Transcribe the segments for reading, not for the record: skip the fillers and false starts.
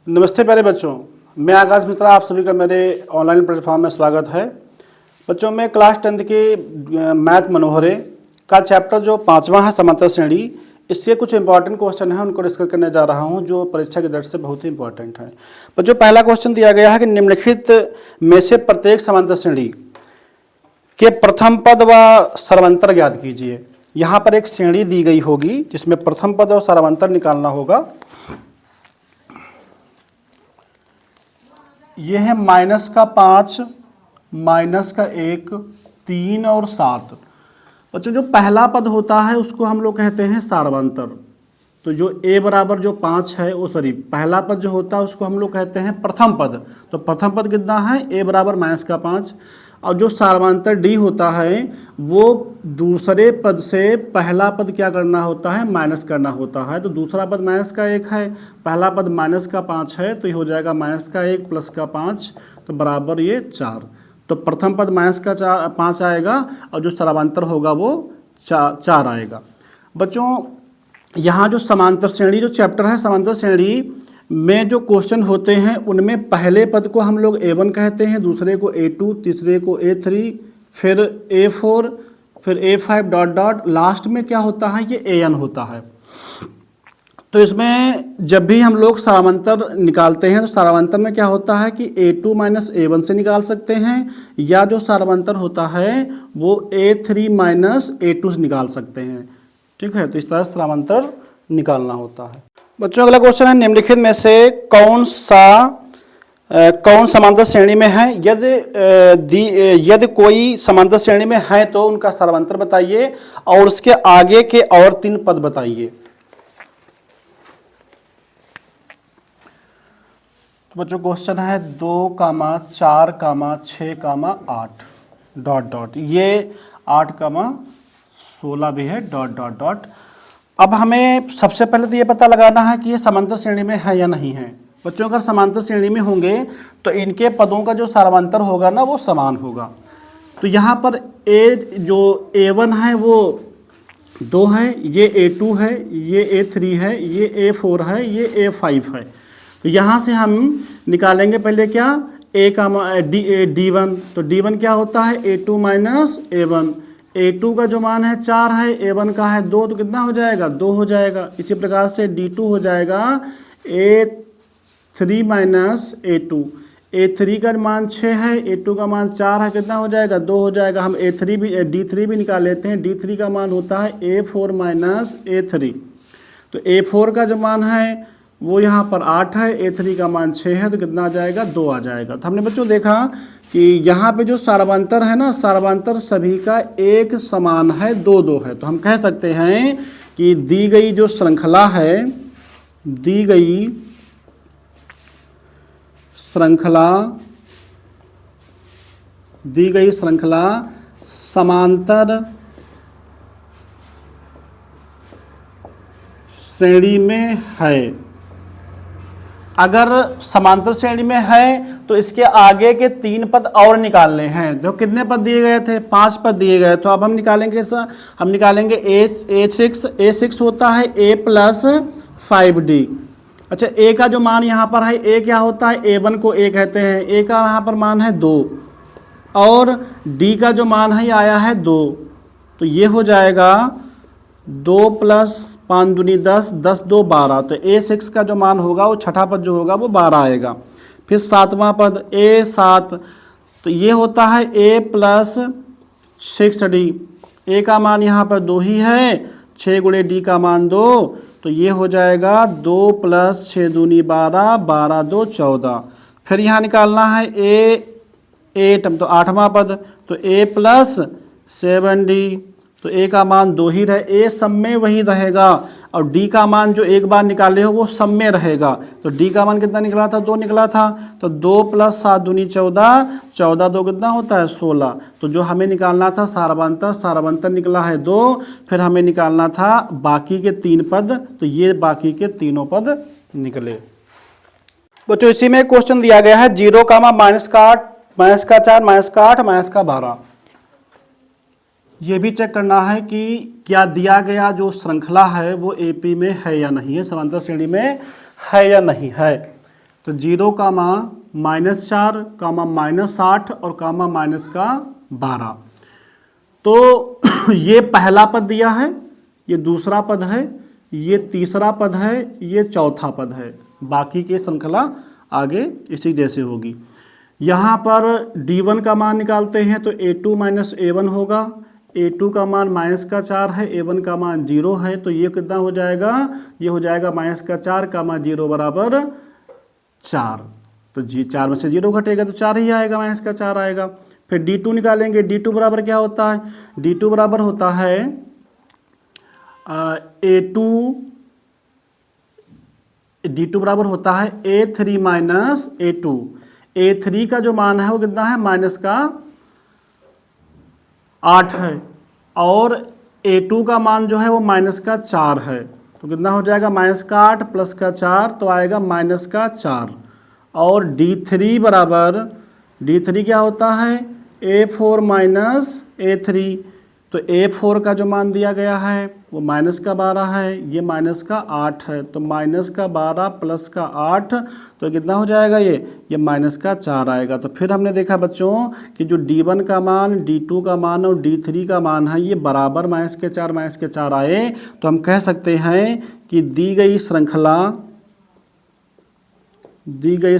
नमस्ते प्यारे बच्चों, मैं आकाश मिश्रा, आप सभी का मेरे ऑनलाइन प्लेटफॉर्म में स्वागत है। बच्चों, मैं क्लास 10th के मैथ मनोहरे का चैप्टर जो 5वां है समांतर श्रेणी, इससे कुछ इंपॉर्टेंट क्वेश्चन है उनको डिस्कस करने जा रहा हूं जो परीक्षा की दृष्टि से बहुत ही इंपॉर्टेंट है। बच्चों, पहला क्वेश्चन दिया गया है कि निम्नलिखित में से प्रत्येक समांतर श्रेणी के प्रथम पद व सर्वांतर ज्ञात कीजिए। यहाँ पर एक श्रेणी दी गई होगी जिसमें प्रथम पद और सर्वांतर निकालना होगा। ये है -5, -1, 3 और 7। बच्चों, जो पहला पद होता है उसको हम लोग कहते हैं सार्वंतर। तो जो a बराबर जो 5 है वो पहला पद जो होता है उसको हम लोग कहते हैं प्रथम पद। तो प्रथम पद कितना है? a बराबर -5। और जो सार्वंतर d होता है वो दूसरे पद से पहला पद क्या करना होता है? माइनस करना होता है। तो दूसरा पद -1 है, पहला पद -5 है, तो ये हो जाएगा -1 प्लस का 5, तो बराबर ये 4। तो प्रथम पद -5 आएगा और जो सर्वांतर होगा वो 4 आएगा। बच्चों, यहाँ जो समांतर श्रेणी जो चैप्टर है समांतर श्रेणी में जो क्वेश्चन होते हैं उनमें पहले पद को हम लोग A1 कहते हैं, दूसरे को A2, तीसरे को A3, फिर A4, फिर A5 डॉट लास्ट में क्या होता है? ये AN होता है। तो इसमें जब भी हम लोग सार्वंतर निकालते हैं तो सार्वंतर में क्या होता है कि A2 माइनस A1 से निकाल सकते हैं, या जो सार्वंतर होता है वो A3 माइनस A2 से निकाल सकते हैं। ठीक है, तो इस तरह सार्वंतर निकालना होता है। बच्चों, अगला क्वेश्चन है निम्नलिखित में से कौन समांतर श्रेणी में है? यदि कोई समांतर श्रेणी में है तो उनका सार्वंतर बताइए और उसके आगे के और 3 पद बताइए। तो बच्चों, क्वेश्चन है 2, 4, 6, 8 ये 8, 16 भी है डॉट। अब हमें सबसे पहले तो ये पता लगाना है कि ये समांतर श्रेणी में है या नहीं है। बच्चों, अगर समांतर श्रेणी में होंगे तो इनके पदों का जो सार्वंतर होगा ना वो समान होगा। तो यहाँ पर जो A1 है वो 2 है, ये A2 है, ये A3 है, ये A4 है, ये A5 है। तो यहाँ से हम निकालेंगे पहले क्या? D1। तो D1 क्या होता है? A2 minus A1। A2 का जो मान है 4 है, A1 का है 2, तो कितना हो जाएगा? 2 हो जाएगा। इसी प्रकार से D2 हो जाएगा A3 माइनस A2। A3 का मान 6 है, A2 का मान 4 है, कितना हो जाएगा? 2 हो जाएगा। हम D3 भी निकाल लेते हैं। D3 का मान होता है A4 माइनस A3। तो A4 का जो मान है वो यहाँ पर 8 है, A3 का मान 6 है, तो कितना आ जाएगा? 2 आ जाएगा। तो हमने बच्चों देखा कि यहाँ पे जो सार्वंतर है ना, सार्वंतर सभी का एक समान है, 2-2 है। तो हम कह सकते हैं कि दी गई श्रृंखला समांतर श्रेणी में है। अगर समांतर श्रेणी में है तो इसके आगे के 3 पद और निकालने हैं। जो कितने पद दिए गए थे? 5 पद दिए गए। तो अब हम निकालेंगे A6 होता है A प्लस 5D। अच्छा, A का जो मान यहाँ पर है, A क्या होता है? A1 को A कहते हैं। A का यहाँ पर मान है 2 और D का जो मान है आया है 2। तो ये हो जाएगा 2 प्लस 5 दूनी 10, 10 2 12। तो A6 का जो मान होगा वो छठा पद जो होगा वो 12 आएगा। फिर 7वां पद A7, तो ये होता है A प्लस 6D। A का मान यहाँ पर 2 ही है, 6 गुणे D का मान 2, तो ये हो जाएगा 2 प्लस 6 दूनी 12, 12 2 14। फिर यहाँ निकालना है A8, तो 8वां पद, तो A प्लस 7D। तो A का मान 2 ही रहे, A सब में वही रहेगा और D का मान जो एक बार निकाले हो वो सब में रहेगा। तो D का मान कितना निकला था? 2 निकला था। तो 2 प्लस 7 दूनी 14, 14 2 कितना होता है? 16। तो जो हमें निकालना था सार्वंतर निकला है 2। फिर हमें निकालना था बाकी के 3 पद, तो ये बाकी के तीनों पद निकले। बच्चों, इसी में क्वेश्चन दिया गया है 0, -4, -8, -12। ये भी चेक करना है कि क्या दिया गया जो श्रृंखला है वो AP में है या नहीं है, समांतर श्रेणी में है या नहीं है। तो 0 कामा -4 कामा -8 और कामा -12। तो ये पहला पद दिया है, ये दूसरा पद है, ये तीसरा पद है, ये चौथा पद है। बाकी की श्रृंखला आगे इसी जैसे होगी। यहाँ पर D1 का मान निकालते हैं तो A2 माइनस A1 होगा। A2 का मान -4 है, A1 का मान 0 है, तो ये कितना हो जाएगा, ये हो जाएगा -4 कामा 0 बराबर 4। तो 4 में से 0 घटेगा तो 4 ही आएगा, -4 आएगा। फिर D2 निकालेंगे। D2 बराबर क्या होता है, D2 बराबर होता है D2 बराबर होता है A3 माइनस A2। A3 का जो मान है वो कितना है, -8 है, और A2 का मान जो है वो -4 है। तो कितना हो जाएगा, -8 + 4 तो आएगा -4। और D3 बराबर, D3 क्या होता है, A4 माइनस A3। तो A4 का जो मान दिया गया है वो -12 है, ये -8 है, तो -12 + 8 तो कितना हो जाएगा, ये -4 आएगा। तो फिर हमने देखा बच्चों कि जो D1 का मान, D2 का मान और D3 का मान है ये बराबर -4 आए, तो हम कह सकते हैं कि दी गई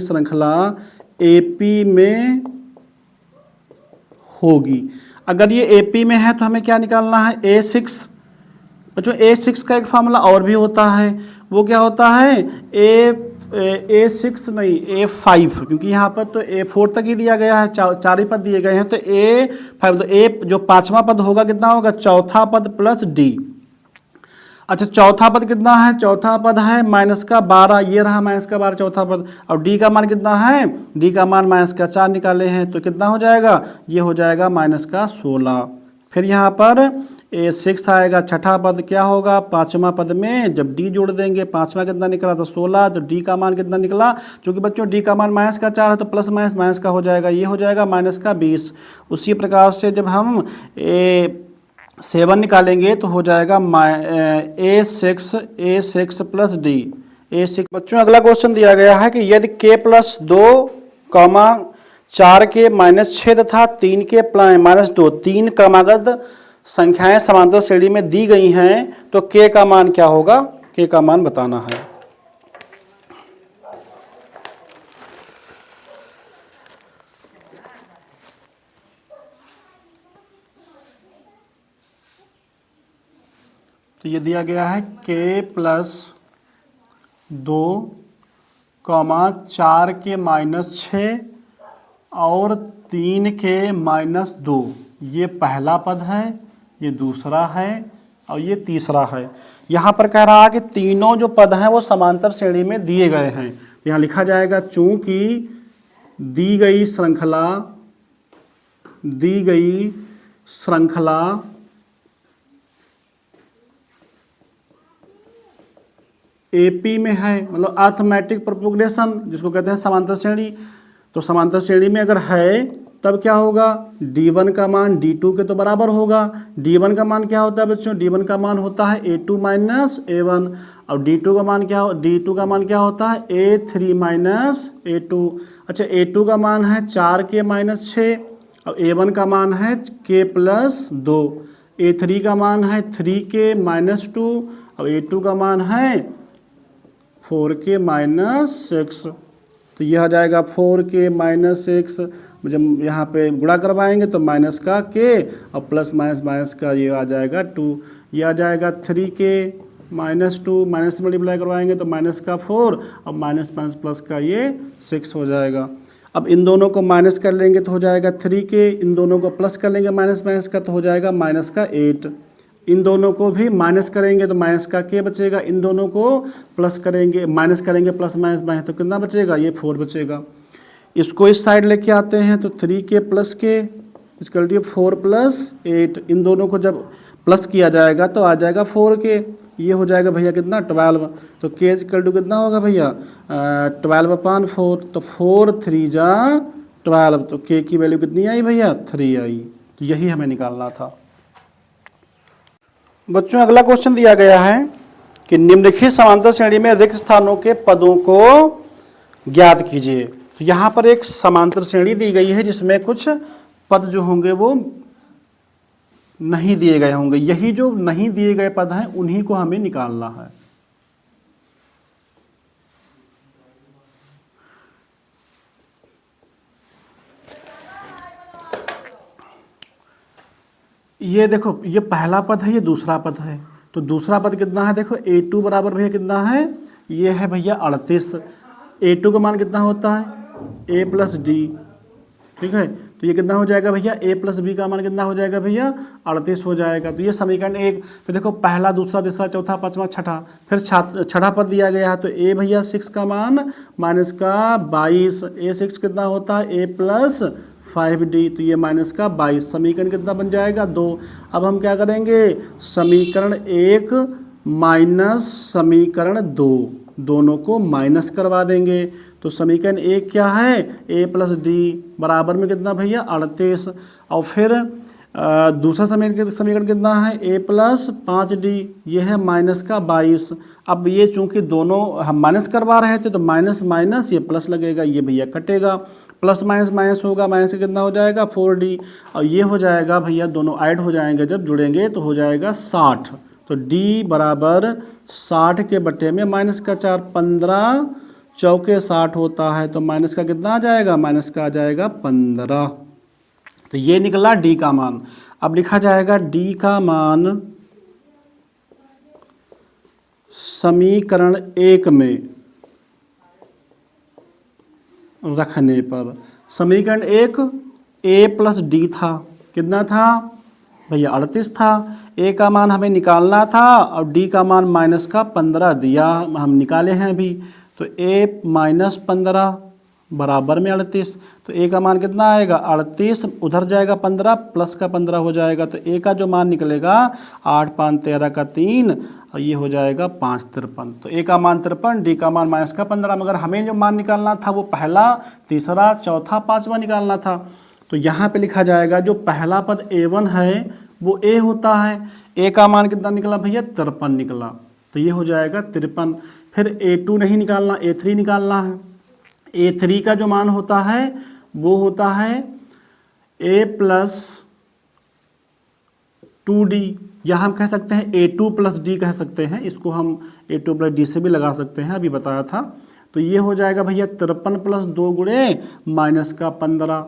श्रृंखला AP में होगी। अगर ये AP में है तो हमें क्या निकालना है, A6। बच्चों A6 का एक फार्मूला और भी होता है, वो क्या होता है, A6 नहीं A5, क्योंकि यहाँ पर तो A4 तक ही दिया गया है, 4 ही पद दिए गए हैं, तो A5, तो A जो पांचवा पद होगा कितना होगा, चौथा पद प्लस D। अच्छा, चौथा पद कितना है, चौथा पद है -12, ये रहा -12 चौथा पद। और D का मान कितना है, D का मान -4 निकाले हैं, तो कितना हो जाएगा, ये हो जाएगा -16। फिर यहाँ पर A6 आएगा, छठा पद क्या होगा, पांचवा पद में जब D जोड़ देंगे, पांचवा कितना निकला तो 16, तो D का मान कितना निकला, क्योंकि बच्चों D का मान -4 है तो प्लस माइनस का हो जाएगा, ये हो जाएगा -20। उसी प्रकार से जब हम A7 निकालेंगे तो हो जाएगा A6 प्लस D A6। बच्चों अगला क्वेश्चन दिया गया है कि यदि K + 2, 4 के -6 तथा 3 के -2 तीन क्रमागत संख्याएं समांतर श्रेणी में दी गई हैं तो K का मान क्या होगा, K का मान बताना है। तो ये दिया गया है K + 2, 4 के -6 और 3 के -2, ये पहला पद है, ये दूसरा है और ये तीसरा है। यहाँ पर कह रहा है कि तीनों जो पद हैं वो समांतर श्रेणी में दिए गए हैं। तो यहाँ लिखा जाएगा चूंकि दी गई श्रृंखला AP में है, मतलब अर्थमेटिक प्रोपोगेशन जिसको कहते हैं समांतर श्रेणी। तो समांतर श्रेणी में अगर है तब क्या होगा, D1 का मान D2 के तो बराबर होगा। D1 का मान क्या होता है बच्चों, D1 का मान होता है A2 माइनस A1, और D2 का मान क्या होता है A3 माइनस A2। अच्छा, A2 का मान है 4 के -6 और A1 का मान है K + 2, A3 का मान है 3 के -2 और A2 का मान है 4 के -6। तो यह आ जाएगा 4 के -6, जब यहाँ पे गुणा करवाएंगे तो माइनस का K और प्लस माइनस का ये आ जाएगा 2, ये आ जाएगा 3 के -2, माइनस मल्टीप्लाई करवाएंगे तो माइनस का 4 और माइनस प्लस का ये 6 हो जाएगा। अब इन दोनों को माइनस कर लेंगे तो हो जाएगा 3 के, इन दोनों को प्लस कर लेंगे माइनस का तो हो जाएगा माइनस का 8। इन दोनों को भी माइनस करेंगे तो माइनस का K बचेगा, इन दोनों को प्लस करेंगे माइनस करेंगे प्लस माइनस तो कितना बचेगा, ये 4 बचेगा। इसको इस साइड लेके आते हैं तो 3K + K = 4 + 8, इन दोनों को जब प्लस किया जाएगा तो आ जाएगा 4K, ये हो जाएगा भैया कितना 12। तो K = कितना होगा भैया 12/4, तो 4 3 जा 12, तो K की वैल्यू कितनी आई भैया 3 आई। तो यही हमें निकालना था। बच्चों अगला क्वेश्चन दिया गया है कि निम्नलिखित समांतर श्रेणी में रिक्त स्थानों के पदों को ज्ञात कीजिए। तो यहाँ पर एक समांतर श्रेणी दी गई है जिसमें कुछ पद जो होंगे वो नहीं दिए गए होंगे। यही जो नहीं दिए गए पद हैं उन्हीं को हमें निकालना है। ये देखो, ये पहला पद है, ये दूसरा पद है। तो दूसरा पद कितना है, देखो a2 बराबर भैया कितना है, ये है भैया 38। a2 का मान कितना होता है a प्लस डी, ठीक है। तो ये कितना हो जाएगा भैया, a प्लस बी का मान कितना हो जाएगा भैया 38 हो जाएगा। तो ये समीकरण एक। फिर देखो पहला, दूसरा, तीसरा, चौथा, पांचवा, छठा, फिर छठा पद दिया गया है। तो a भैया 6 का मान माइनस का 22, a6 कितना होता है a प्लस 5d, तो ये माइनस का 22। समीकरण कितना बन जाएगा 2। अब हम क्या करेंगे, समीकरण 1 माइनस समीकरण 2 दोनों को माइनस करवा देंगे। तो समीकरण 1 क्या है, a प्लस डी बराबर में कितना भैया 38। और फिर दूसरा समीकरण कितना है a प्लस 5d, ये है माइनस का 22। अब ये चूंकि दोनों हम माइनस करवा रहे थे तो माइनस माइनस ये प्लस लगेगा, ये भैया कटेगा, प्लस माइनस माइनस होगा, माइनस से कितना हो जाएगा 4d। और ये हो जाएगा भैया, दोनों ऐड हो जाएंगे, जब जुड़ेंगे तो हो जाएगा 60। तो d बराबर 60 के बटे में माइनस का 4, 15 चौके 60 होता है। तो माइनस का कितना आ जाएगा, माइनस का आ जाएगा 15। तो ये निकला d का मान। अब लिखा जाएगा d का मान समीकरण 1 में रखने पर, समीकरण 1 a प्लस डी था, कितना था भैया 38 था। a का मान हमें निकालना था और d का मान माइनस का 15 दिया, हम निकाले हैं अभी। तो a माइनस 15 बराबर में 38। तो a का मान कितना आएगा 38, उधर जाएगा 15, प्लस का 15 हो जाएगा। तो a का जो मान निकलेगा 8 5 13 का 3, और ये हो जाएगा 5 53। तो a का मान 53, d का मान माइनस का 15। मगर हमें जो मान निकालना था वो पहला, तीसरा, चौथा, पांचवा निकालना था। तो यहाँ पे लिखा जाएगा जो पहला पद a1 है वो a होता है। a का मान कितना निकला भैया 53 निकला, तो ये हो जाएगा 53। फिर a2 नहीं निकालना, a3 निकालना है। a3 का जो मान होता है वो होता है a प्लस 2d, या हम कह सकते हैं a2 प्लस डी कह सकते हैं, इसको हम a2 प्लस डी से भी लगा सकते हैं, अभी बताया था। तो ये हो जाएगा भैया 53 प्लस 2 गुणे माइनस का 15,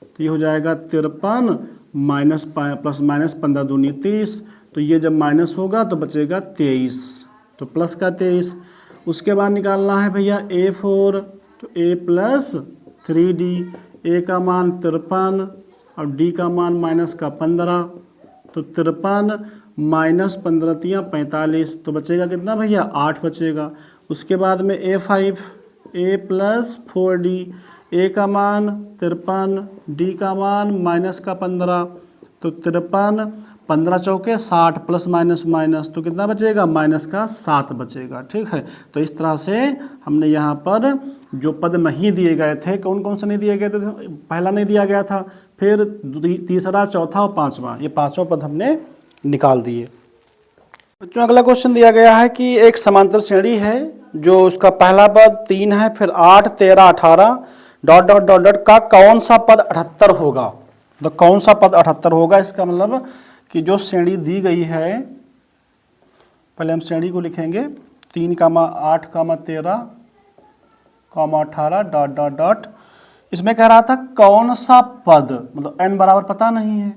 तो ये हो जाएगा 53 माइनस प्लस माइनस 15 दूनी 30। तो ये जब माइनस होगा तो बचेगा 23, तो प्लस का 23। उसके बाद निकालना है भैया a4, तो a प्लस 3d, a का मान 53 और d का मान माइनस का 15। तो 53 माइनस 15 तियाँ 45, तो बचेगा कितना भैया 8 बचेगा। उसके बाद में a5, a plus 4d, a का मान 53, d का मान माइनस का 15। तो 53 15 चौके 60, प्लस माइनस माइनस, तो कितना बचेगा माइनस का 7 बचेगा, ठीक है। तो इस तरह से हमने यहाँ पर जो पद नहीं दिए गए थे, कौन कौन से नहीं दिए गए थे, पहला नहीं दिया गया था, फिर तीसरा, चौथा और पांचवा, ये पांचों पद हमने निकाल दिए। बच्चों अगला क्वेश्चन दिया गया है कि एक समांतर श्रेणी है जो उसका पहला पद 3 है, फिर 8 13 18 डॉट डॉट डॉट डॉट का कौन सा पद 78 होगा। तो कौन सा पद 78 होगा, इसका मतलब कि जो श्रेणी दी गई है, पहले हम श्रेणी को लिखेंगे 3, 8, 13, 18 डॉट डॉट डॉट। इसमें कह रहा था कौन सा पद, मतलब n बराबर पता नहीं है,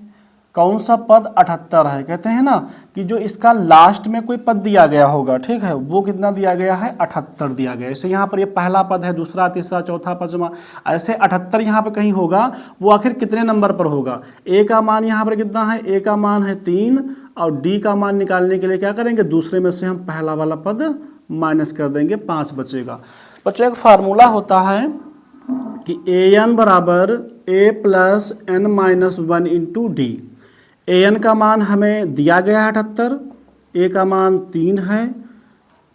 कौन सा पद 78 है। कहते हैं ना कि जो इसका लास्ट में कोई पद दिया गया होगा, ठीक है, वो कितना दिया गया है 78 दिया गया है। जैसे यहाँ पर ये पहला पद है, दूसरा, तीसरा, चौथा, पांचवा, ऐसे 78 यहाँ पर कहीं होगा, वो आखिर कितने नंबर पर होगा। a का मान यहाँ पर कितना है, a का मान है 3, और d का मान निकालने के लिए क्या करेंगे, दूसरे में से हम पहला वाला पद माइनस कर देंगे, 5 बचेगा। बच्चों एक फार्मूला होता है कि an बराबर a plus n minus 1 into D. an का मान हमें दिया गया है 78, a का मान 3 है,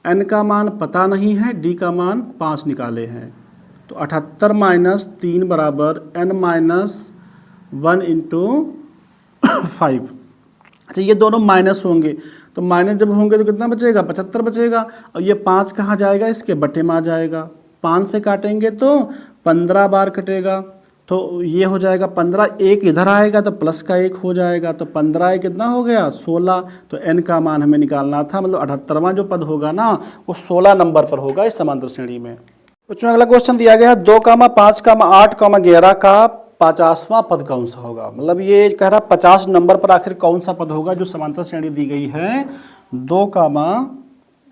n का मान पता नहीं है, d का मान 5 निकाले हैं। तो 78 माइनस 3 बराबर n माइनस 1 इंटू 5। अच्छा ये दोनों माइनस होंगे, तो माइनस जब होंगे तो कितना बचेगा 75 बचेगा, और ये 5 कहाँ जाएगा, इसके बटे में आ जाएगा, 5 से काटेंगे तो 15 बार कटेगा, तो ये हो जाएगा 15, एक इधर आएगा तो प्लस का 1 हो जाएगा, तो 15 एक कितना हो गया 16। तो n का मान हमें निकालना था, मतलब 78वां जो पद होगा ना वो 16 नंबर पर होगा इस समांतर श्रेणी में। बच्चों अगला क्वेश्चन दिया गया है 2, 5, 8, 11 का 50वां पद कौन सा होगा। मतलब ये कह रहा 50 नंबर पर आखिर कौन सा पद होगा जो समांतर श्रेणी दी गई है 2,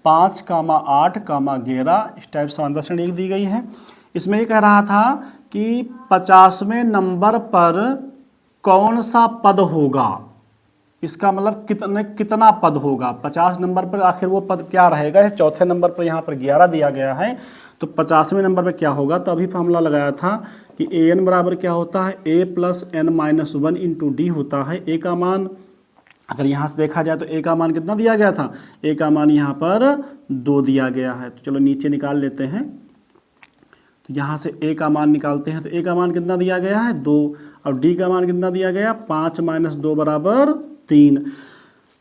5, 8, 11 इस टाइप समांतर श्रेणी दी गई है। इसमें ये कह रहा था कि 50वें नंबर पर कौन सा पद होगा, इसका मतलब कितना पद होगा 50 नंबर पर, आखिर वो पद क्या रहेगा। इस चौथे नंबर पर यहाँ पर 11 दिया गया है, तो 50वें नंबर पर क्या होगा। तो अभी फॉर्मूला लगाया था कि ए एन बराबर क्या होता है a plus N minus 1 into D होता है। ए का मान अगर यहाँ से देखा जाए तो ए का मान कितना दिया गया था, ए का मान यहाँ पर 2 दिया गया है। तो चलो नीचे निकाल लेते हैं, तो यहाँ से ए का मान निकालते हैं, तो ए का मान कितना दिया गया है 2, और डी का मान कितना दिया गया 5 माइनस 2 बराबर 3।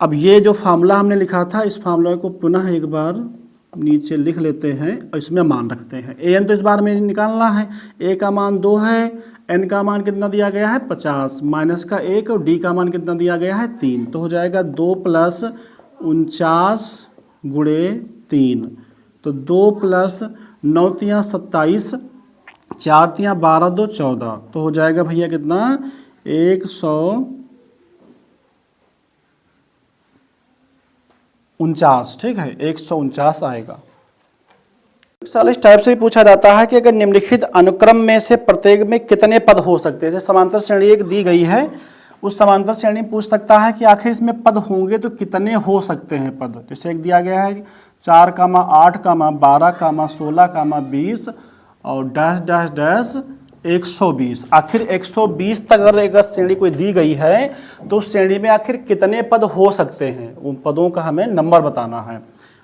अब ये जो फार्मूला हमने लिखा था इस फार्मूला को पुनः एक बार नीचे लिख लेते हैं और इसमें मान रखते हैं। ए एन तो इस बार में निकालना है, ए का मान 2 है, एन का मान कितना दिया गया है 50 माइनस का 1, और डी का मान कितना दिया गया है 3, तो हो जाएगा 2 प्लस 49 गुणे 3, तो 2 प्लस 9 तियाँ 27, 4 तियाँ 12, 2 14, तो हो जाएगा भैया कितना 149, ठीक है 149 आएगा। साल इस टाइप से भी पूछा जाता है कि अगर निम्नलिखित अनुक्रम में से प्रत्येक में कितने पद हो सकते हैं। जैसे समांतर श्रेणी एक दी गई है, उस समांतर श्रेणी पूछ सकता है कि आखिर इसमें पद होंगे तो कितने हो सकते हैं पद। जैसे एक दिया गया है 4, 8, 12, 16, 20 और डैश डैश डैश 120। आखिर 120 तक अगर एक श्रेणी कोई दी गई है तो उस श्रेणी में आखिर कितने पद हो सकते हैं, उन पदों का हमें नंबर बताना है।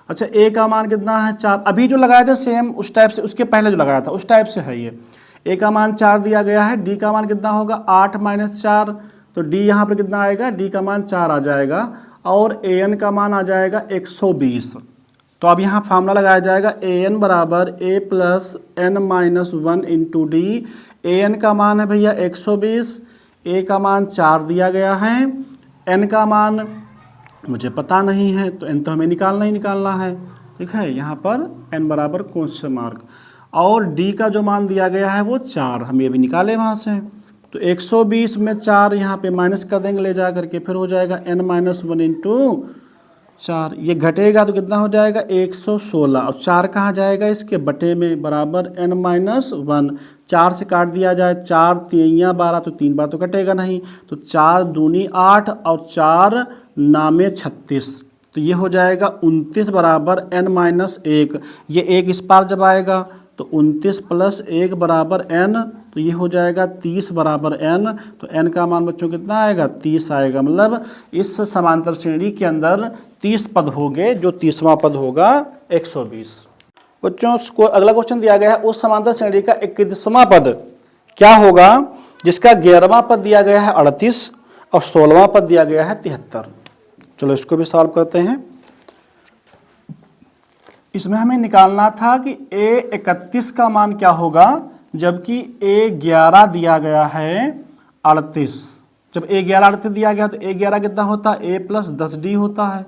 अच्छा ए का मान कितना है 4, अभी जो लगाया था सेम उस टाइप से, उसके पहले जो लगाया था उस टाइप से है ये। ए का मान 4 दिया गया है, डी का मान कितना होगा 8 माइनस 4, तो डी यहाँ पर कितना आएगा, डी का मान 4 आ जाएगा, और ए एन का मान आ जाएगा 120। तो अब यहाँ फार्मूला लगाया जाएगा ए एन बराबर a plus N minus 1 into d. A n का मान है भैया 120, ए का मान 4 दिया गया है, एन का मान मुझे पता नहीं है, तो एन तो हमें निकालना ही निकालना है, ठीक है। यहाँ पर एन बराबर क्वेश्चन मार्क, और डी का जो मान दिया गया है वो 4, हम ये भी निकाले वहाँ से। तो 120 में 4 यहाँ पे माइनस कर देंगे ले जा करके, फिर हो जाएगा n माइनस 1 इंटू 4, ये घटेगा तो कितना हो जाएगा 116, और 4 कहाँ जाएगा इसके बटे में, बराबर n माइनस 1। 4 से काट दिया जाए, 4 3 12, तो 3 बार तो कटेगा नहीं, तो 4 दूनी 8 और 4 नामे 36, तो ये हो जाएगा 29 बराबर n माइनस 1। ये 1 इस पार जब आएगा तो 29 प्लस 1 बराबर n, तो ये हो जाएगा 30 बराबर n। तो n का मान बच्चों कितना आएगा 30 आएगा। मतलब इस समांतर श्रेणी के अंदर 30 पद होंगे, जो 30वां पद होगा 120। बच्चों को अगला क्वेश्चन दिया गया है उस समांतर श्रेणी का 31वां पद क्या होगा जिसका 11वां पद दिया गया है 38 और 16वां पद दिया गया है 73। चलो इसको भी सॉल्व करते हैं। इसमें हमें निकालना था कि A31 का मान क्या होगा, जबकि A11 दिया गया है 38। जब A11 38 दिया गया तो A11 कितना होता है A प्लस 10D होता है,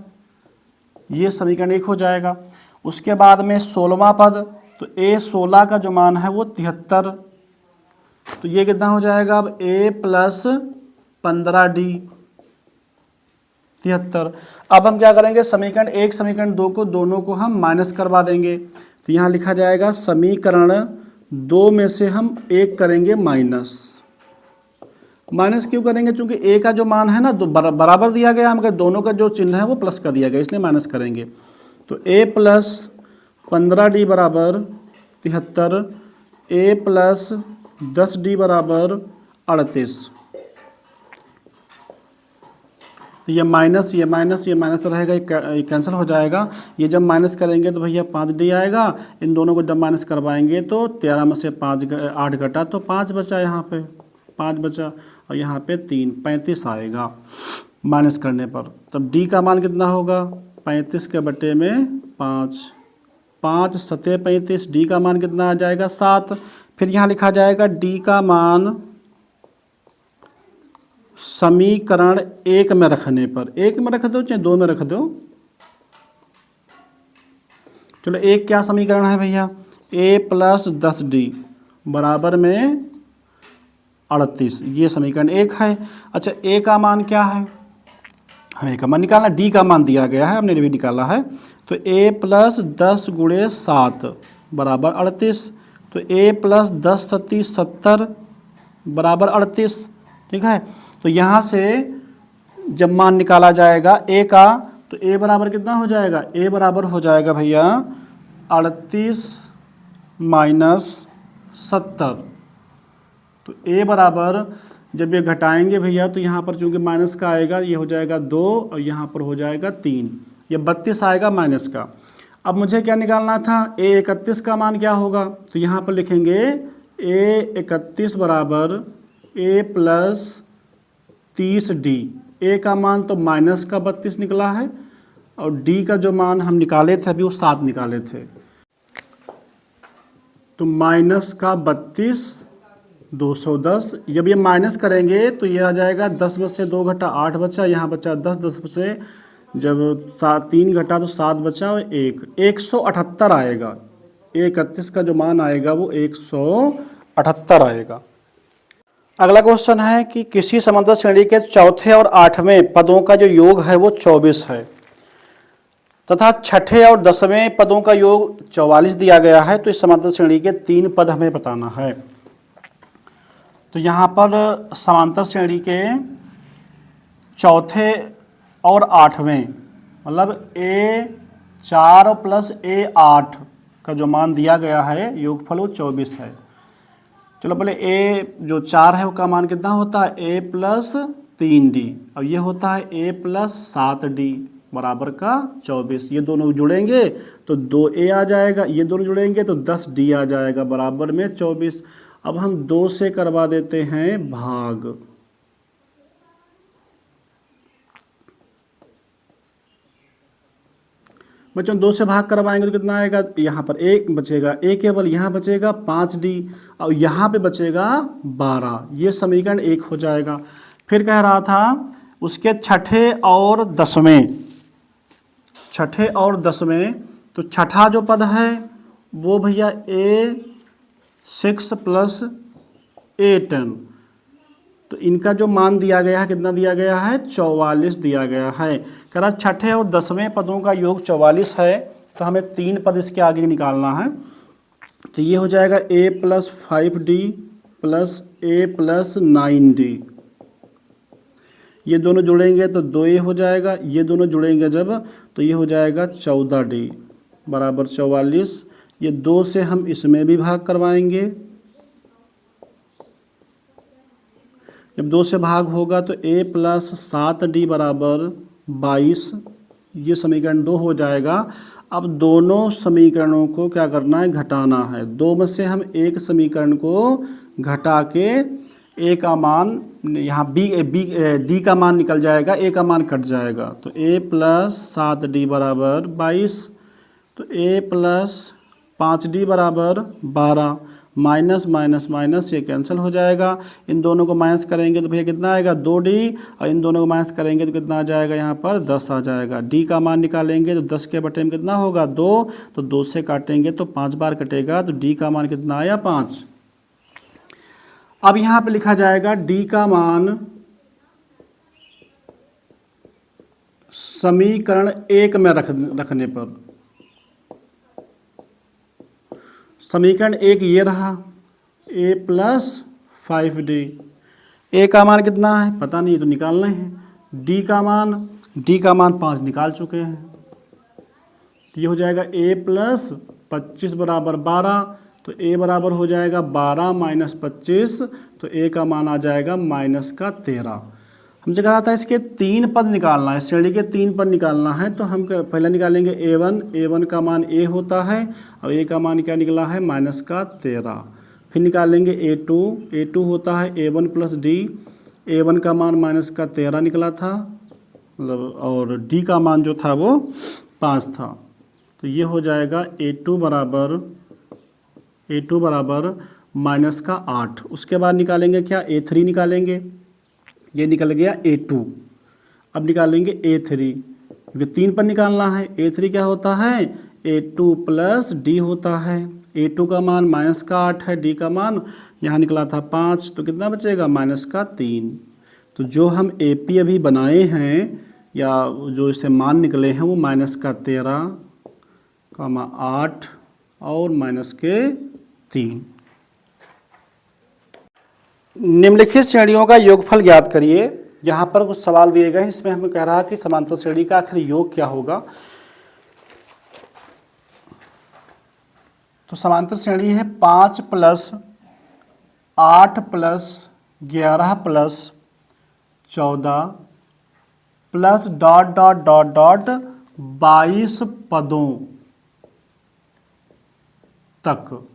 ये समीकरण 1 हो जाएगा। उसके बाद में 16वां पद, तो A16 का जो मान है वो 73, तो ये कितना हो जाएगा अब A प्लस 15D 73। अब हम क्या करेंगे, समीकरण 1 समीकरण 2 को दोनों को हम माइनस करवा देंगे, तो यहाँ लिखा जाएगा समीकरण 2 में से हम 1 करेंगे माइनस। माइनस क्यों करेंगे, चूंकि ए का जो मान है ना बराबर दिया गया, मगर दोनों का जो चिन्ह है वो प्लस का दिया गया, इसलिए माइनस करेंगे। तो a प्लस 15D बराबर 73, a प्लस 10D बराबर 38। तो ये माइनस ये माइनस ये माइनस रहेगा, ये कैंसिल हो जाएगा। ये जब माइनस करेंगे तो भैया 5D आएगा, इन दोनों को जब माइनस करवाएंगे तो 13 में से 8 घटा तो 5 बचा, यहाँ पे 5 बचा, और यहाँ पे 3 35 आएगा माइनस करने पर। तब D का मान कितना होगा 35 के बटे में 5, 5 सतह 35, डी का मान कितना आ जाएगा 7। फिर यहाँ लिखा जाएगा डी का मान समीकरण 1 में रखने पर, 1 में रख दो चाहे 2 में रख दो, चलो एक क्या समीकरण है भैया, a प्लस 10d बराबर में 38, ये समीकरण 1 है। अच्छा a का मान क्या है, हमें का मान निकालना, d का मान दिया गया है, हमने भी निकाला है, तो a प्लस 10 गुणे 7 बराबर 38, तो a प्लस 10 सत्ती 70 बराबर 38, ठीक है। तो यहाँ से जब मान निकाला जाएगा a का, तो a बराबर कितना हो जाएगा, a बराबर हो जाएगा भैया 38 माइनस 70, तो a बराबर जब ये घटाएंगे भैया तो यहाँ पर चूंकि माइनस का आएगा, ये हो जाएगा 2 और यहाँ पर हो जाएगा 3, ये 32 आएगा माइनस का। अब मुझे क्या निकालना था, a 31 का मान क्या होगा, तो यहाँ पर लिखेंगे a 31 बराबर a प्लस 30d, a का मान तो माइनस का 32 निकला है और d का जो मान हम निकाले थे अभी वो 7 निकाले थे, तो माइनस का 32 210, जब ये माइनस करेंगे तो ये आ जाएगा 10 में से 2 घटा 8 बचा, यहाँ बचा 10, 10 में से जब 3 घटा तो 7 बचा और 178 आएगा, 31 का जो मान आएगा वो 178 आएगा। अगला क्वेश्चन है कि किसी समांतर श्रेणी के चौथे और 8वें पदों का जो योग है वो 24 है तथा छठे और 10वें पदों का योग 44 दिया गया है, तो इस समांतर श्रेणी के 3 पद हमें बताना है। तो यहाँ पर समांतर श्रेणी के चौथे और 8वें मतलब A4 प्लस A8 का जो मान दिया गया है योगफल वो 24 है। चलो पहले A जो 4 है उसका मान कितना होता है, A प्लस 3D, और ये होता है A प्लस 7D बराबर का 24, ये दोनों जुड़ेंगे तो 2A आ जाएगा, ये दोनों जुड़ेंगे तो 10D आ जाएगा बराबर में 24। अब हम 2 से करवा देते हैं भाग, बच्चों 2 से भाग करवाएंगे तो कितना आएगा, यहाँ पर 1 बचेगा, A केवल यहाँ बचेगा 5D और यहाँ पे बचेगा 12, ये समीकरण 1 हो जाएगा। फिर कह रहा था उसके छठे और 10वें, तो छठा जो पद है वो भैया A6 प्लस A10, तो इनका जो मान दिया गया है कितना दिया गया है, 44 दिया गया है। कह रहा छठे और 10वें पदों का योग 44 है, तो हमें 3 पद इसके आगे निकालना है, तो ये हो जाएगा A plus 5D plus A plus 9D, ये दोनों जुड़ेंगे तो 2A हो जाएगा, ये दोनों जुड़ेंगे जब तो ये हो जाएगा 14D बराबर 44, ये 2 से हम इसमें भी भाग करवाएंगे, जब 2 से भाग होगा तो A प्लस 7D बराबर 22, ये समीकरण 2 हो जाएगा। अब दोनों समीकरणों को क्या करना है, घटाना है, 2 में से हम एक समीकरण को घटा के A का मान यहाँ D का मान निकल जाएगा, A का मान कट जाएगा, तो A प्लस 7D बराबर 22, तो A प्लस 5D बराबर 12, माइनस माइनस माइनस ये कैंसिल हो जाएगा, इन दोनों को माइनस करेंगे तो भैया कितना आएगा 2D, और इन दोनों को माइनस करेंगे तो कितना आ जाएगा, यहाँ पर 10 आ जाएगा। D का मान निकालेंगे तो 10 के बटे में कितना होगा 2, तो 2 से काटेंगे तो 5 बार कटेगा, तो D का मान कितना आया 5। अब यहाँ पे लिखा जाएगा D का मान समीकरण 1 में रखने पर, समीकरण 1 ये रहा A प्लस 5D, A का मान कितना है पता नहीं तो निकालना है, D का मान 5 निकाल चुके हैं, तो ये हो जाएगा A प्लस 25 बराबर 12, तो A बराबर हो जाएगा 12 माइनस 25, तो A का मान आ जाएगा माइनस का 13। हमसे कहा था इसके 3 पद निकालना है, श्रेणी के 3 पद निकालना है, तो हम पहले निकालेंगे A1 का मान A होता है और A का मान क्या निकला है माइनस का 13। फिर निकालेंगे A2 होता है A1 प्लस D, A1 का मान माइनस का 13 निकला था, मतलब और D का मान जो था वो 5 था, तो ये हो जाएगा A2 बराबर माइनस का 8। उसके बाद निकालेंगे क्या, A3 निकालेंगे। ये निकल गया A2। अब निकालेंगे A3, क्योंकि 3 पर निकालना है। A3 क्या होता है, A2 प्लस D होता है। A2 का मान माइनस का 8 है, D का मान यहाँ निकला था 5, तो कितना बचेगा, माइनस का 3। तो जो हम AP अभी बनाए हैं या जो इससे मान निकले हैं वो माइनस का 13, 8 और माइनस के 3। निम्नलिखित श्रेणियों का योगफल ज्ञात करिए। यहाँ पर कुछ सवाल दिए गए हैं, इसमें हमें कह रहा है कि समांतर श्रेणी का आखिर योग क्या होगा। तो समांतर श्रेणी है 5 + 8 + 11 + 14 प्लस ... 22 पदों तक।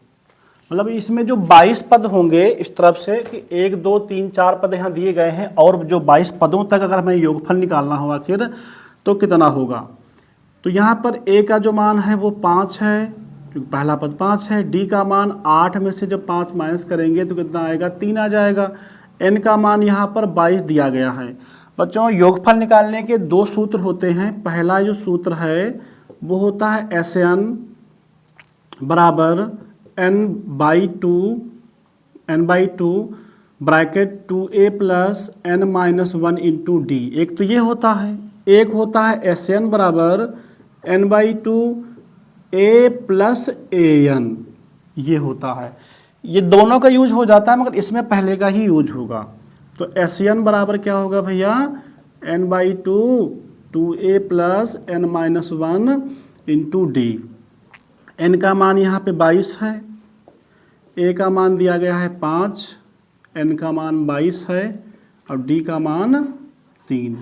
मतलब इसमें जो 22 पद होंगे इस तरफ से कि 1 2 3 4 पद यहाँ दिए गए हैं, और जो 22 पदों तक अगर हमें योगफल निकालना हो आखिर तो कितना होगा। तो यहाँ पर A का जो मान है वो 5 है, क्योंकि पहला पद 5 है। D का मान 8 में से जब 5 माइनस करेंगे तो कितना आएगा, 3 आ जाएगा। N का मान यहाँ पर 22 दिया गया है। बच्चों योगफल निकालने के 2 सूत्र होते हैं। पहला जो सूत्र है वो होता है SN बराबर n/2 bracket 2a + n-1 into D. एक तो ये होता है, एक होता है SN बराबर n/2 a + an, ये होता है। ये दोनों का यूज हो जाता है, मगर इसमें पहले का ही यूज होगा। तो SN बराबर क्या होगा भैया, n/2 2a + n-1 into D. n का मान यहाँ पे 22 है, a का मान दिया गया है 5, n का मान 22 है और d का मान 3।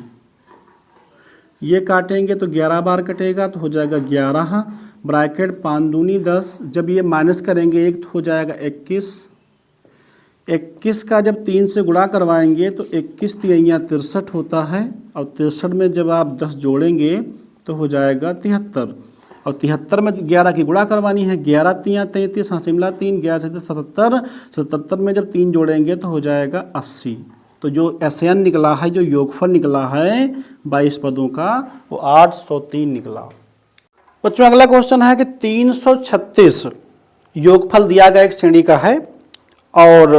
ये काटेंगे तो 11 बार कटेगा तो हो जाएगा 11 ब्रैकेट 5 दूनी 10। जब ये माइनस करेंगे 1 तो हो जाएगा 21। 21 का जब 3 से गुणा करवाएंगे तो 21 तिहैया 63 होता है, और 63 में जब आप 10 जोड़ेंगे तो हो जाएगा 73, और 73 में 11 की गुणा करवानी है। 11 तियाँ 33, हासिमला 3, 11 से 77, 77 में जब 3 जोड़ेंगे तो हो जाएगा 80। तो जो SN निकला है, जो योगफल निकला है 22 पदों का, वो 803 निकला। बच्चों अगला क्वेश्चन है कि 336 योगफल दिया गया एक श्रेणी का है, और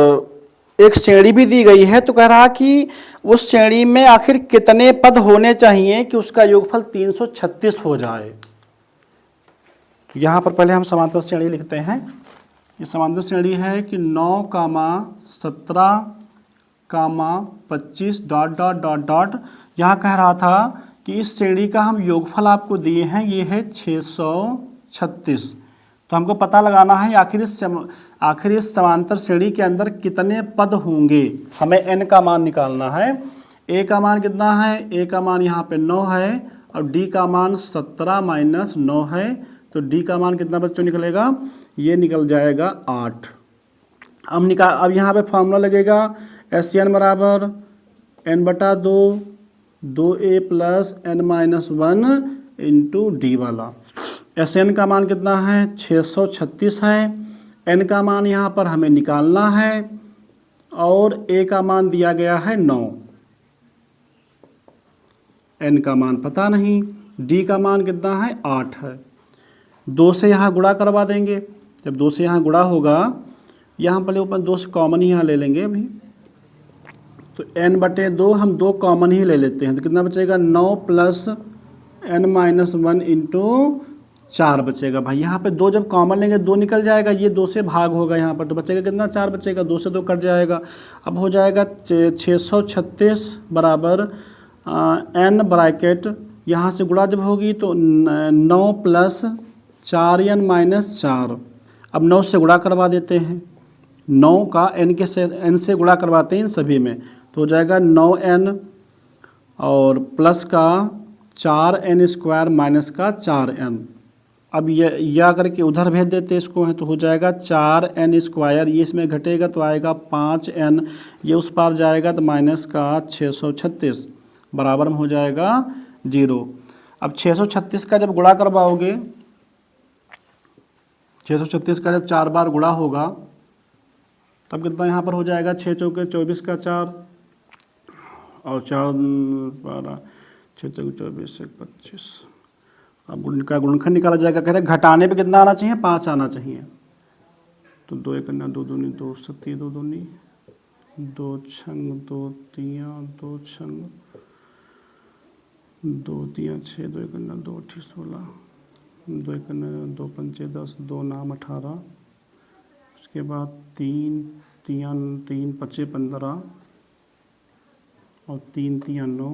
एक श्रेणी भी दी गई है। तो कह रहा कि उस श्रेणी में आखिर कितने पद होने चाहिए कि उसका योगफल 336 हो जाए। यहाँ पर पहले हम समांतर श्रेणी लिखते हैं। ये समांतर श्रेणी है कि 9, 17, 25 ... यहाँ कह रहा था कि इस श्रेणी का हम योगफल आपको दिए हैं, ये है 636। तो हमको पता लगाना है आखिर इस समांतर श्रेणी के अंदर कितने पद होंगे। हमें n का मान निकालना है। a का मान कितना है, a का मान यहाँ पे 9 है, और d का मान 17 - 9 है। तो d का मान कितना बच्चों निकलेगा, ये निकल जाएगा 8। अब यहाँ पे फॉर्मूला लगेगा SN बराबर n/2 2a + n-1 into D वाला। SN का मान कितना है, 636 है। n का मान यहाँ पर हमें निकालना है, और a का मान दिया गया है 9। n का मान पता नहीं, d का मान कितना है, 8 है। 2 से यहाँ गुणा करवा देंगे। जब 2 से यहाँ गुणा होगा, यहाँ पहले ऊपर 2 से कॉमन ही यहाँ ले लेंगे अभी, तो n/2 हम 2 कॉमन ही ले लेते हैं। तो कितना बचेगा, 9 + n-1 इंटू 4 बचेगा। भाई यहाँ पे 2 जब कॉमन लेंगे 2 निकल जाएगा, ये 2 से भाग होगा यहाँ पर, तो बचेगा कितना, 4 बचेगा। 2 से 2 कट जाएगा। अब हो जाएगा 636 बराबर n ब्रैकेट, यहाँ से गुणा जब होगी तो 9 + 4n-4। अब 9 से गुणा करवा देते हैं। 9 का n से गुणा करवाते हैं इन सभी में, तो हो जाएगा 9n और प्लस का 4n² माइनस का 4n। अब ये आकर के उधर भेज देते इसको हैं, तो हो जाएगा 4n²। ये इसमें घटेगा तो आएगा 5n, ये उस पार जाएगा तो माइनस का 636 बराबर में हो जाएगा 0। अब 636 का जब गुणा करवाओगे 636 का जब 4 बार गुणा होगा तब कितना यहाँ पर हो जाएगा, 6 चौके 24 का 4 और 4 12, 6 चौके 24 1 25। अब उनका गुणनखंड निकाला जाएगा। कह रहे घटाने पे कितना आना चाहिए, 5 आना चाहिए। तो 2 1 2 दूनी 2 सत्ती 2 दूनी 2 छंग 2 तियाँ 2 छंग 2 तियाँ 6 2 1 2 8 16 2 1 2 पंचे 10 2 नाम 18। उसके बाद 3 तियाँ 3 पचे 15 और 3 तियाँ 9।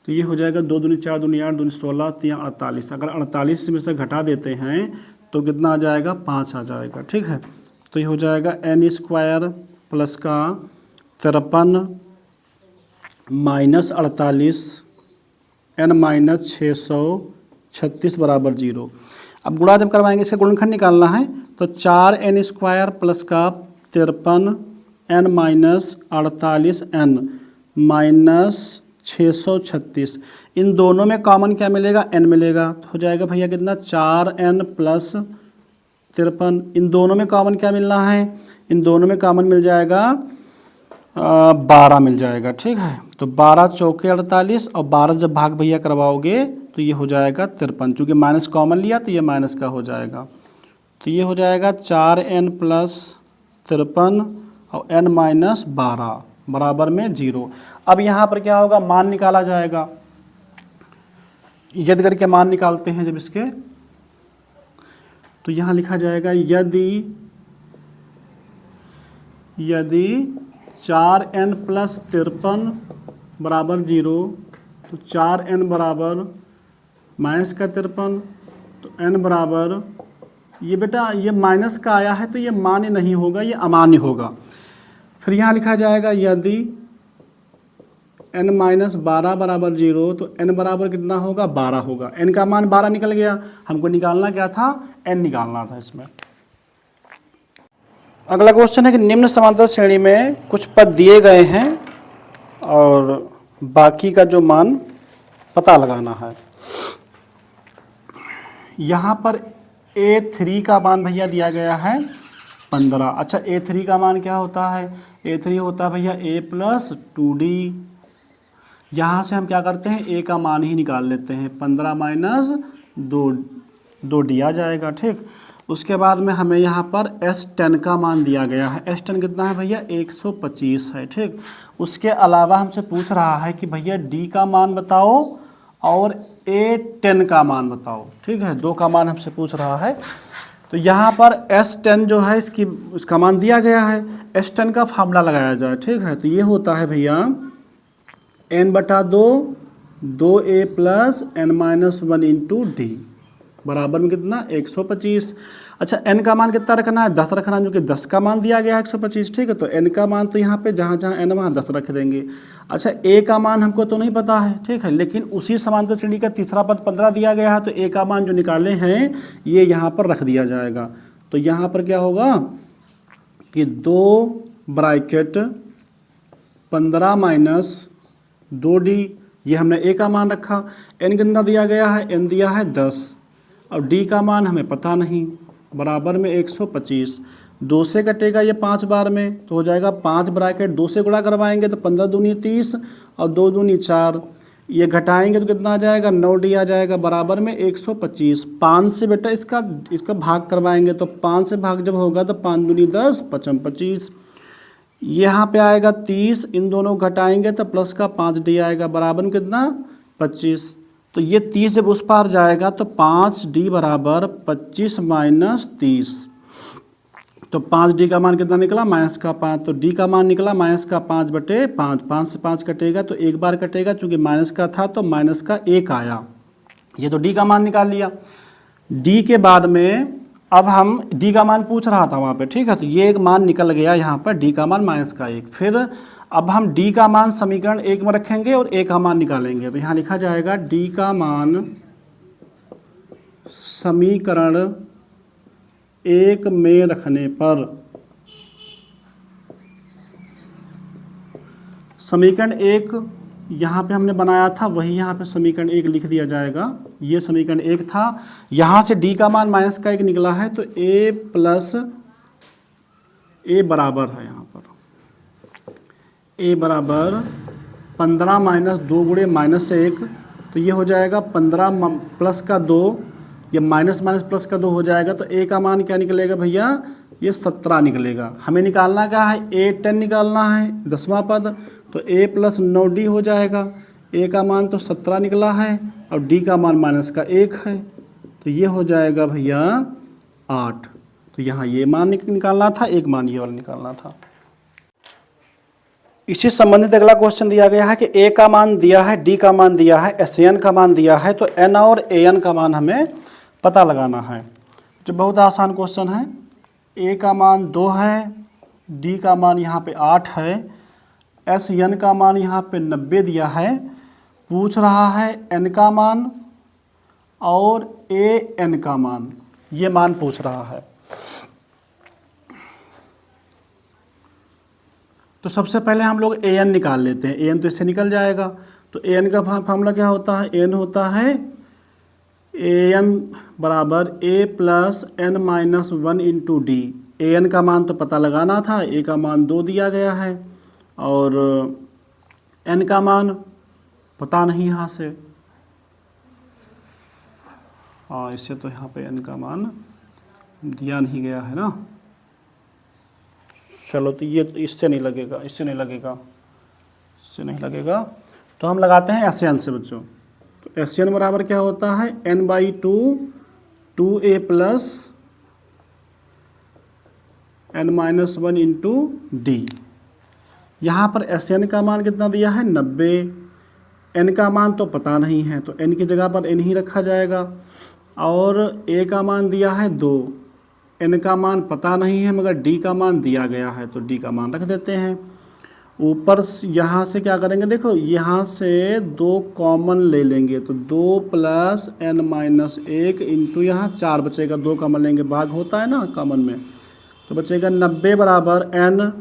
तो ये हो जाएगा 2 दूनी 4 दूनी 8 दूनी 16 तियाँ 48। अगर 48 में से घटा देते हैं तो कितना आ जाएगा, 5 आ जाएगा। ठीक है, तो ये हो जाएगा n स्क्वायर प्लस का 53 माइनस 48 n माइनस 636 बराबर 0। अब गुणा जब करवाएंगे, इसका गुणनखंड निकालना है, तो 4n स्क्वायर प्लस का 53 n माइनस 48 n माइनस 636, इन दोनों में कॉमन क्या मिलेगा, n मिलेगा। तो हो जाएगा भैया कितना, 4n प्लस 53। इन दोनों में कॉमन क्या मिलना है, इन दोनों में कॉमन मिल जाएगा 12 मिल जाएगा। ठीक है, तो 12 चौके 48 और 12 जब भाग भैया करवाओगे तो ये हो जाएगा 53। चूँकि माइनस कॉमन लिया तो ये माइनस का हो जाएगा। तो ये हो जाएगा 4n प्लस 53 और n माइनस 12 बराबर में 0। अब यहाँ पर क्या होगा, मान निकाला जाएगा। यदि करके मान निकालते हैं जब इसके, तो यहाँ लिखा जाएगा यदि 4n प्लस 53 बराबर 0, तो 4n बराबर माइनस का 53, तो n बराबर, ये बेटा ये माइनस का आया है तो ये मान्य नहीं होगा, ये अमान्य होगा। फिर यहाँ लिखा जाएगा यदि n माइनस 12 बराबर 0, तो n बराबर कितना होगा, 12 होगा। n का मान 12 निकल गया, हमको निकालना क्या था, n निकालना था इसमें। अगला क्वेश्चन है कि निम्न समांतर श्रेणी में कुछ पद दिए गए हैं और बाकी का जो मान पता लगाना है। यहाँ पर a3 का मान भैया दिया गया है 15। अच्छा, a3 का मान क्या होता है, a3 होता है भैया a प्लस 2d। यहाँ से हम क्या करते हैं, a का मान ही निकाल लेते हैं, 15 माइनस 2d आ जाएगा। ठीक, उसके बाद में हमें यहाँ पर S10 का मान दिया गया है। S10 कितना है भैया, 125 है। ठीक, उसके अलावा हमसे पूछ रहा है कि भैया D का मान बताओ और A10 का मान बताओ। ठीक है, 2 का मान हमसे पूछ रहा है। तो यहाँ पर S10 जो है इसका मान दिया गया है, S10 का फार्मूला लगाया जाए। ठीक है, तो ये होता है भैया n/2 2a plus n minus 1 into D बराबर में कितना, 125। अच्छा, n का मान कितना रखना है, 10 रखना है, जो कि 10 का मान दिया गया है 125। ठीक है, तो n का मान तो यहाँ पे जहाँ जहाँ n वहाँ 10 रख देंगे। अच्छा, a का मान हमको तो नहीं पता है। ठीक है, लेकिन उसी समांतर श्रेणी का तीसरा पद 15 दिया गया है, तो a का मान जो निकाले हैं ये यहाँ पर रख दिया जाएगा। तो यहाँ पर क्या होगा कि 2 ब्रैकेट 15 माइनस 2d, ये हमने a का मान रखा। n कितना दिया गया है, n दिया है 10 और d का मान हमें पता नहीं, बराबर में 125। 2 से कटेगा ये 5 बार में, तो हो जाएगा 5 ब्रैकेट 2 से गुणा करवाएंगे तो 15 दूनी 30 और 2 दूनी 4, ये घटाएंगे तो कितना आ जाएगा, 9d आ जाएगा, बराबर में 125। 5 से बेटा इसका भाग करवाएंगे तो 5 से भाग जब होगा तो 5 दूनी 10 5 25, यहाँ पे आएगा 30, इन दोनों घटाएंगे तो प्लस का 5d आएगा, बराबर में कितना 25। तो ये 30 जब उस पार जाएगा तो 5d बराबर 25 माइनस 30, तो 5d का मान कितना निकला, माइनस का 5। तो d का मान निकला माइनस का 5/5। 5 से 5 कटेगा तो एक बार कटेगा, चूँकि माइनस का था तो माइनस का 1 आया। ये तो d का मान निकाल लिया। d के बाद में अब हम d का मान पूछ रहा था वहाँ पे। ठीक है, तो ये एक मान निकल गया यहाँ पर, d का मान माइनस का 1। फिर अब हम d का मान समीकरण 1 में रखेंगे और a का मान निकालेंगे। तो यहाँ लिखा जाएगा d का मान समीकरण 1 में रखने पर, समीकरण 1 यहाँ पे हमने बनाया था वही यहाँ पे समीकरण 1 लिख दिया जाएगा। ये समीकरण 1 था। यहाँ से d का मान माइनस का 1 निकला है तो a प्लस a बराबर है, यहाँ पर a बराबर 15 माइनस 2 गुणे माइनस 1, तो ये हो जाएगा 15 प्लस का 2, ये माइनस माइनस प्लस का 2 हो जाएगा। तो a का मान क्या निकलेगा भैया, ये 17 निकलेगा। हमें निकालना क्या है, a 10 निकालना है, 10वां पद, तो a प्लस 9d हो जाएगा। a का मान तो 17 निकला है और d का मान माइनस का 1 है, तो ये हो जाएगा भैया 8। तो यहाँ ये मान निकालना था, एक मान ये वाला निकालना था। इसी संबंधित अगला क्वेश्चन दिया गया है कि a का मान दिया है, d का मान दिया है, SN का मान दिया है, तो n और AN का मान हमें पता लगाना है। जो बहुत आसान क्वेश्चन है। a का मान 2 है, d का मान यहाँ पे 8 है, SN का मान यहाँ पे 90 दिया है। पूछ रहा है n का मान और AN का मान, ये मान पूछ रहा है। तो सबसे पहले हम लोग AN निकाल लेते हैं। AN तो इससे निकल जाएगा। तो AN का फार्मूला क्या होता है, AN होता है AN बराबर A plus N minus 1 into D. AN का मान तो पता लगाना था, A का मान 2 दिया गया है और N का मान पता नहीं यहाँ से। हाँ, इससे तो यहाँ पे N का मान दिया नहीं गया है ना। चलो, तो ये इससे नहीं लगेगा, इससे नहीं लगेगा, इससे नहीं लगेगा, तो हम लगाते हैं SN से बच्चों। तो SN बराबर क्या होता है, n/2 2a plus n minus 1 into D. यहाँ पर SN का मान कितना दिया है, 90। n का मान तो पता नहीं है, तो n की जगह पर n ही रखा जाएगा। और a का मान दिया है 2, n का मान पता नहीं है मगर d का मान दिया गया है, तो d का मान रख देते हैं। ऊपर यहाँ से क्या करेंगे, देखो यहाँ से 2 कॉमन ले लेंगे, तो 2 प्लस n माइनस 1 इंटू यहाँ 4 बचेगा, 2 कॉमन लेंगे, भाग होता है ना कॉमन में, तो बचेगा 90 बराबर n।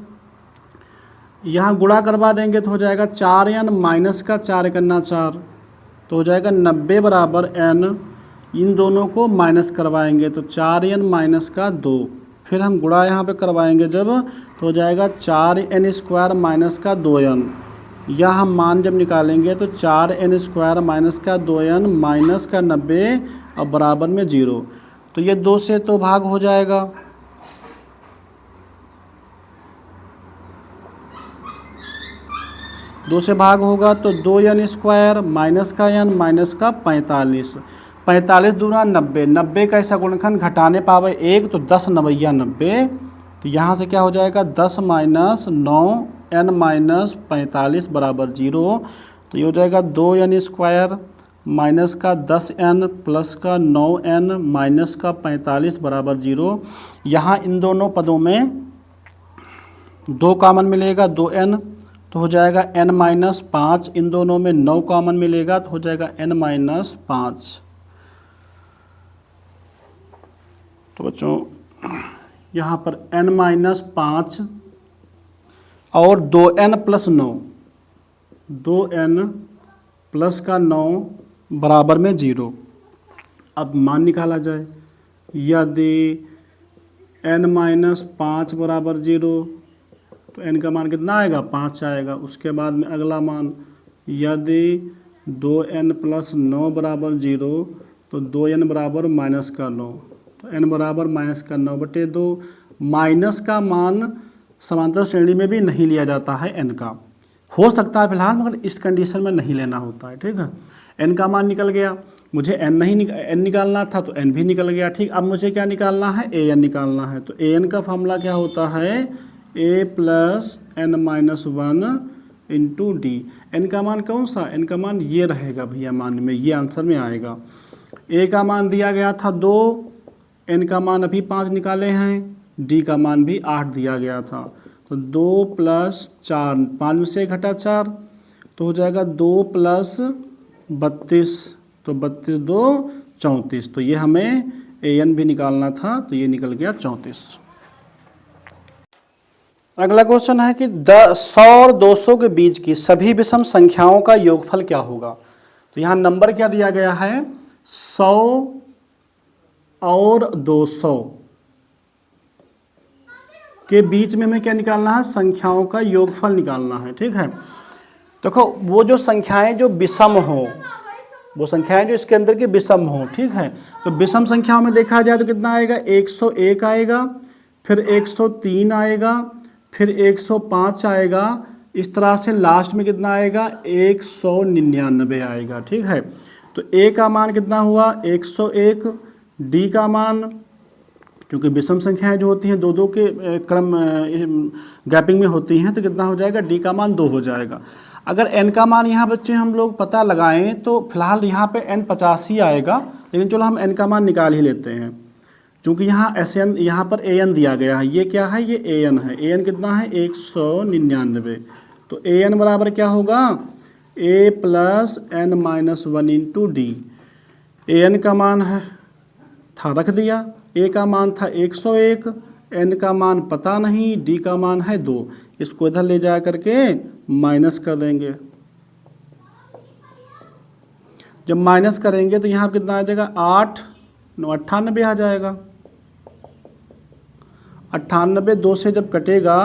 यहाँ गुणा करवा देंगे तो हो जाएगा 4n माइनस का 4 करना 4, तो हो जाएगा 90 बराबर n। इन दोनों को माइनस करवाएंगे तो 4n माइनस का 2, फिर हम गुणा यहाँ पे करवाएंगे जब, तो हो जाएगा 4n स्क्वायर माइनस का 2n। या हम मान जब निकालेंगे तो 4n स्क्वायर माइनस का 2n माइनस का 90 और बराबर में 0, तो ये 2 से तो भाग हो जाएगा। दो से भाग होगा तो 2n स्क्वायर माइनस का n माइनस का 45, 45 दूना 90, 90 का ऐसा गुणनखंड घटाने पावे 1, तो 10 नवैया 90, तो यहाँ से क्या हो जाएगा 10 माइनस 9 n माइनस 45 बराबर 0, तो ये हो जाएगा 2n स्क्वायर माइनस का 10n प्लस का 9n माइनस का 45 बराबर 0। यहाँ इन दोनों पदों में 2 कॉमन मिलेगा, 2n, तो हो जाएगा n माइनस 5। इन दोनों में 9 कॉमन मिलेगा तो हो जाएगा n माइनस 5। तो बच्चों यहाँ पर n माइनस 5 और 2n प्लस 9, 2n प्लस का 9 बराबर में 0। अब मान निकाला जाए, यदि n माइनस 5 बराबर 0 तो n का मान कितना आएगा, 5 आएगा। उसके बाद में अगला मान, यदि 2n प्लस 9 बराबर 0 तो 2n बराबर माइनस का 9, तो n बराबर माइनस का 9/2। माइनस का मान समांतर श्रेणी में भी नहीं लिया जाता है n का, हो सकता है फिलहाल, मगर इस कंडीशन में नहीं लेना होता है, ठीक है। n का मान निकल गया, मुझे n निकालना था तो n भी निकल गया, ठीक। अब मुझे क्या निकालना है, an निकालना है। तो an का फॉर्मूला क्या होता है, a plus n minus 1 into D. n का मान कौन सा, n का मान ये रहेगा भैया, मान में ये आंसर में आएगा। a का मान दिया गया था 2, n का मान अभी 5 निकाले हैं, d का मान भी 8 दिया गया था। तो 2 प्लस 4, 5 में से घटा 4, तो हो जाएगा 2 प्लस 32, तो 32 2 34, तो ये हमें an भी निकालना था, तो ये निकल गया 34। अगला क्वेश्चन है कि 100 और 200 के बीच की सभी विषम संख्याओं का योगफल क्या होगा। तो यहाँ नंबर क्या दिया गया है, 100 और 200 के बीच में हमें क्या निकालना है, संख्याओं का योगफल निकालना है। ठीक है, देखो वो जो संख्याएं जो विषम हो, वो संख्याएं जो इसके अंदर की विषम हो, ठीक है, तो विषम संख्याओं में देखा जाए तो कितना आएगा, 101 आएगा, फिर 103 आएगा, फिर 105 आएगा, इस तरह से लास्ट में कितना आएगा, 199 आएगा। ठीक है, तो ए का मान कितना हुआ, 101, डी का मान, क्योंकि विषम संख्याएं जो होती हैं दो दो के क्रम गैपिंग में होती हैं, तो कितना हो जाएगा, डी का मान 2 हो जाएगा। अगर एन का मान यहाँ बच्चे हम लोग पता लगाएं तो फिलहाल यहाँ पे एन 50 ही आएगा, लेकिन चलो हम एन का मान निकाल ही लेते हैं, क्योंकि यहाँ एस एन, यहाँ पर ए एन दिया गया है, ये क्या है, ये ए एन है। ए एन कितना है, 199, तो ए एन बराबर क्या होगा, a plus N minus 1 into d. A n का मान है था रख दिया, ए का मान था 101, एन का मान पता नहीं, डी का मान है 2, इसको इधर ले जा करके माइनस कर देंगे। जब माइनस करेंगे तो यहाँ कितना आ जाएगा, 8 9 98 आ जाएगा। 98 2 से जब कटेगा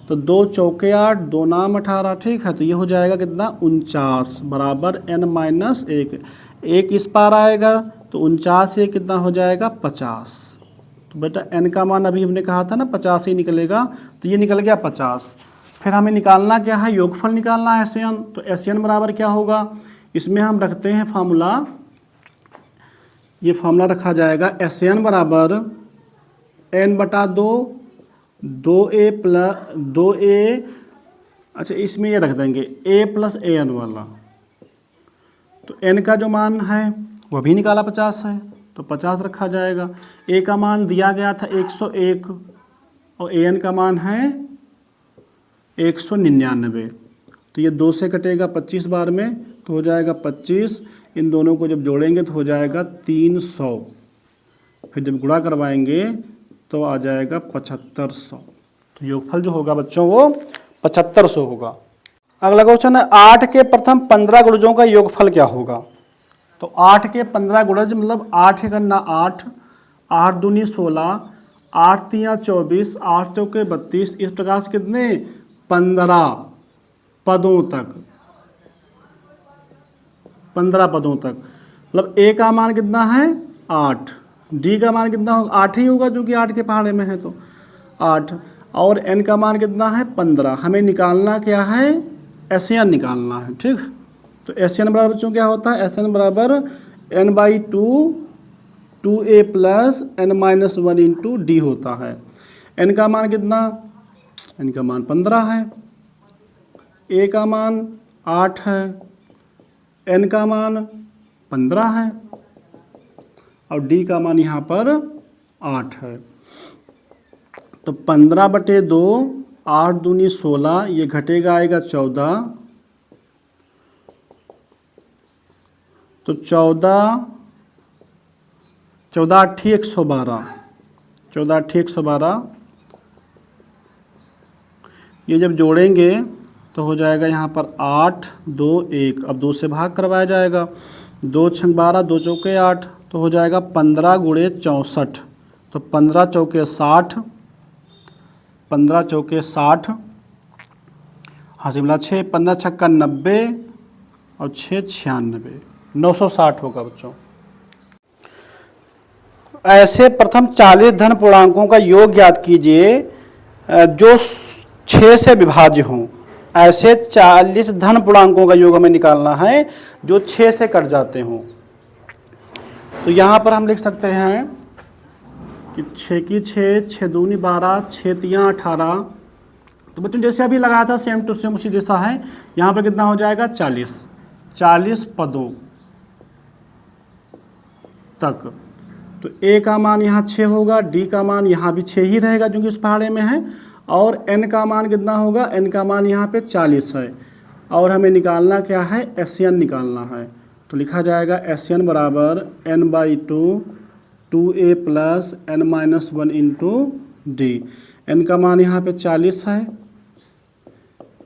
तो 2 चौके 8, 2 नाम 18। ठीक है, तो ये हो जाएगा कितना, 49 बराबर एन माइनस 1, एक इस पार आएगा तो 49 से कितना हो जाएगा, 50। तो बेटा एन का मान अभी हमने कहा था ना 50 ही निकलेगा, तो ये निकल गया 50। फिर हमें निकालना क्या है, योगफल निकालना है एस एन। तो एस एन बराबर क्या होगा, इसमें हम रखते हैं फार्मूला, ये फार्मूला रखा जाएगा, एस एन बराबर एन बटा 2, 2a प्लस 2a, अच्छा इसमें ये रख देंगे a प्लस ए एन वाला। तो n का जो मान है वह भी निकाला 50 है, तो 50 रखा जाएगा। a का मान दिया गया था 101 और an का मान है 199, तो ये 2 से कटेगा 25 बार में, तो हो जाएगा 25, इन दोनों को जब जोड़ेंगे तो हो जाएगा 300, फिर जब गुणा करवाएंगे तो आ जाएगा 7500। तो योगफल जो होगा बच्चों वो 7500 होगा। अगला क्वेश्चन है 8 के प्रथम 15 गुणजों का योगफल क्या होगा। तो 8 के 15 गुणज मतलब 8 है करना 8, 8 दूनी 16, 8 तियाँ 24, 8 चौके 32, इस प्रकार से कितने 15 पदों तक, 15 पदों तक। मतलब ए का मान कितना है 8, डी का मान कितना होगा 8 ही होगा, जो कि 8 के पहाड़े में है तो 8, और एन का मान कितना है 15। हमें निकालना क्या है, एस एन निकालना है। ठीक, तो एस एन बराबर बच्चों क्या होता है, एस एन बराबर N by 2, 2a plus N minus 1 into D होता है। एन का मान कितना, एन का मान 15 है, ए का मान 8 है, एन का मान 15 है और डी का मान यहाँ पर 8 है। तो 15/2, 8 दूनी 16, ये घटेगा आएगा 14, तो 14 8 112, 14 8 112, ये जब जोड़ेंगे तो हो जाएगा यहाँ पर 8 2 1, अब 2 से भाग करवाया जाएगा, 2 6 12, 2 चौके 8, तो हो जाएगा 15 गुणे 64, तो 15 चौके 60, 15 चौके 60, हासिमला 6, 15 छक्का 90 और 6 96, 960 होगा बच्चों। ऐसे प्रथम 40 धन पूर्णांकों का योग ज्ञात कीजिए जो 6 से विभाज्य हों। ऐसे 40 धन पूर्णांकों का योग हमें निकालना है जो 6 से कट जाते हों। तो यहाँ पर हम लिख सकते हैं कि 6 की 6, 6 दूनी 12, 6 तियाँ 18। तो बच्चों जैसे अभी लगाया था सेम टू सेम उसी जैसा है। यहाँ पर कितना हो जाएगा 40 पदों तक। तो ए का मान यहाँ 6 होगा, डी का मान यहाँ भी 6 ही रहेगा क्योंकि उस पहाड़े में है, और एन का मान कितना होगा, एन का मान यहाँ पे 40 है, और हमें निकालना क्या है, एस एन निकालना है। तो लिखा जाएगा एस एन बराबर N by 2, 2a plus N minus 1 into D. N का मान यहाँ पे 40 है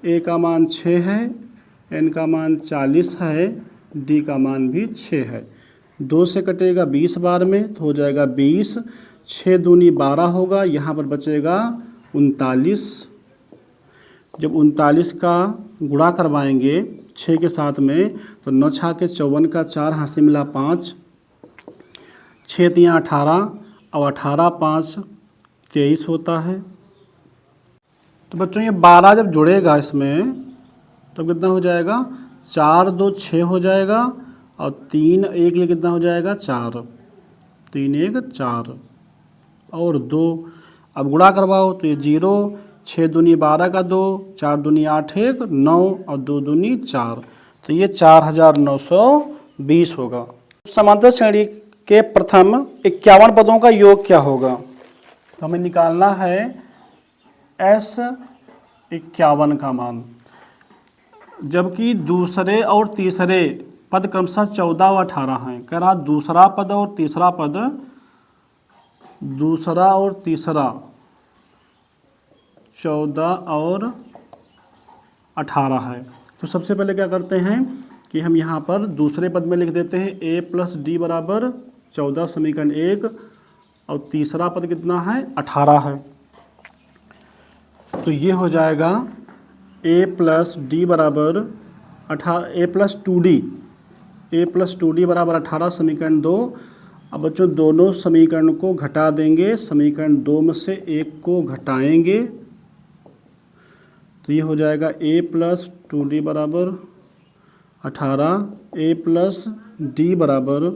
ए का मान 6 है, एन का मान 40 है, डी का मान भी 6 है। 2 से कटेगा 20 बार में तो हो जाएगा 20, 6 दूनी 12 होगा, यहाँ पर बचेगा 39। जब 39 का गुणा करवाएंगे 6 के साथ में तो 9 छा के 54 का 4 हाथ से मिला 5, 6 तियाँ 18 और 18 5 23 होता है। तो बच्चों ये 12 जब जुड़ेगा इसमें तो कितना हो जाएगा, 4 2 6 हो जाएगा और 3 1 ये कितना हो जाएगा 4, 3 1 4 और 2। अब गुणा करवाओ तो ये 0, 6 दूनी 12 का 2, 4 दूनी 8 1 9 और 2 दूनी 4, तो ये 4920 होगा। समांतर श्रेणी के प्रथम 51 पदों का योग क्या होगा? तो हमें निकालना है S 51 का मान, जबकि दूसरे और तीसरे पद क्रमशः 14 और 18 हैं। कह रहा दूसरा पद और तीसरा पद, दूसरा और तीसरा 14 और 18 है। तो सबसे पहले क्या करते हैं कि हम यहाँ पर दूसरे पद में लिख देते हैं a प्लस डी बराबर 14 समीकरण 1 और तीसरा पद कितना है 18 है। तो ये हो जाएगा a प्लस डी बराबर 18, a प्लस 2d बराबर 18 समीकरण 2। अब बच्चों दोनों समीकरण को घटा देंगे, समीकरण 2 में से एक को घटाएंगे तो ये हो जाएगा a प्लस 2d बराबर 18, a प्लस डी बराबर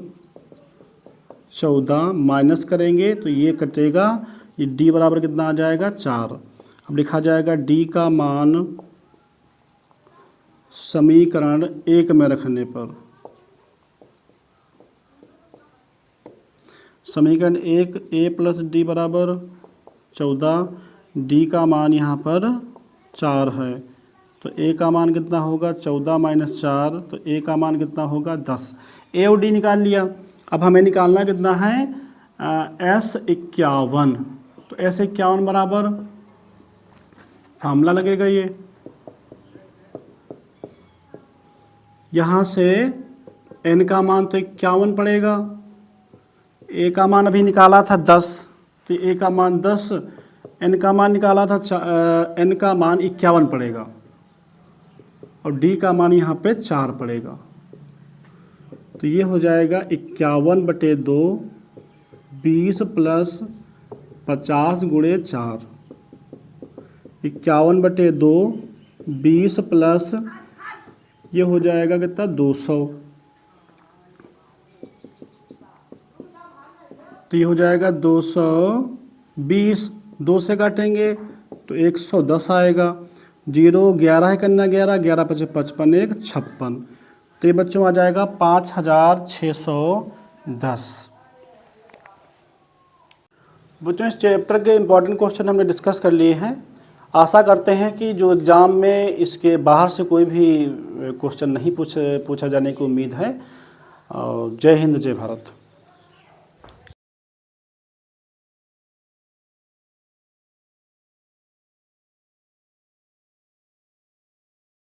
14 माइनस करेंगे तो ये कटेगा, ये d बराबर कितना आ जाएगा 4। अब लिखा जाएगा d का मान समीकरण 1 में रखने पर, समीकरण 1 a प्लस डी बराबर 14, d का मान यहाँ पर 4 है तो a का मान कितना होगा 14 माइनस 4, तो a का मान कितना होगा 10। a और d निकाल लिया। अब हमें निकालना कितना है S 51। तो S 51 बराबर फार्मूला लगेगा, ये यहाँ से n का मान तो 51 पड़ेगा, a का मान अभी निकाला था 10 तो a का मान 10, n का मान निकाला था n का मान 51 पड़ेगा और d का मान यहाँ पे 4 पड़ेगा। तो ये हो जाएगा 51/2 20 प्लस 50 गुणे 4, 51/2 20 प्लस ये हो जाएगा कितना 200, तो ये हो जाएगा 220, 2 से काटेंगे तो 110 आएगा, 0 11 है कन्या 11, 11 5 55 1 56, तो ये बच्चों आ जाएगा 5610। बच्चों इस चैप्टर के इम्पॉर्टेंट क्वेश्चन हमने डिस्कस कर लिए हैं। आशा करते हैं कि जो एग्ज़ाम में इसके बाहर से कोई भी क्वेश्चन नहीं पूछा जाने की उम्मीद है। जय हिंद, जय भारत।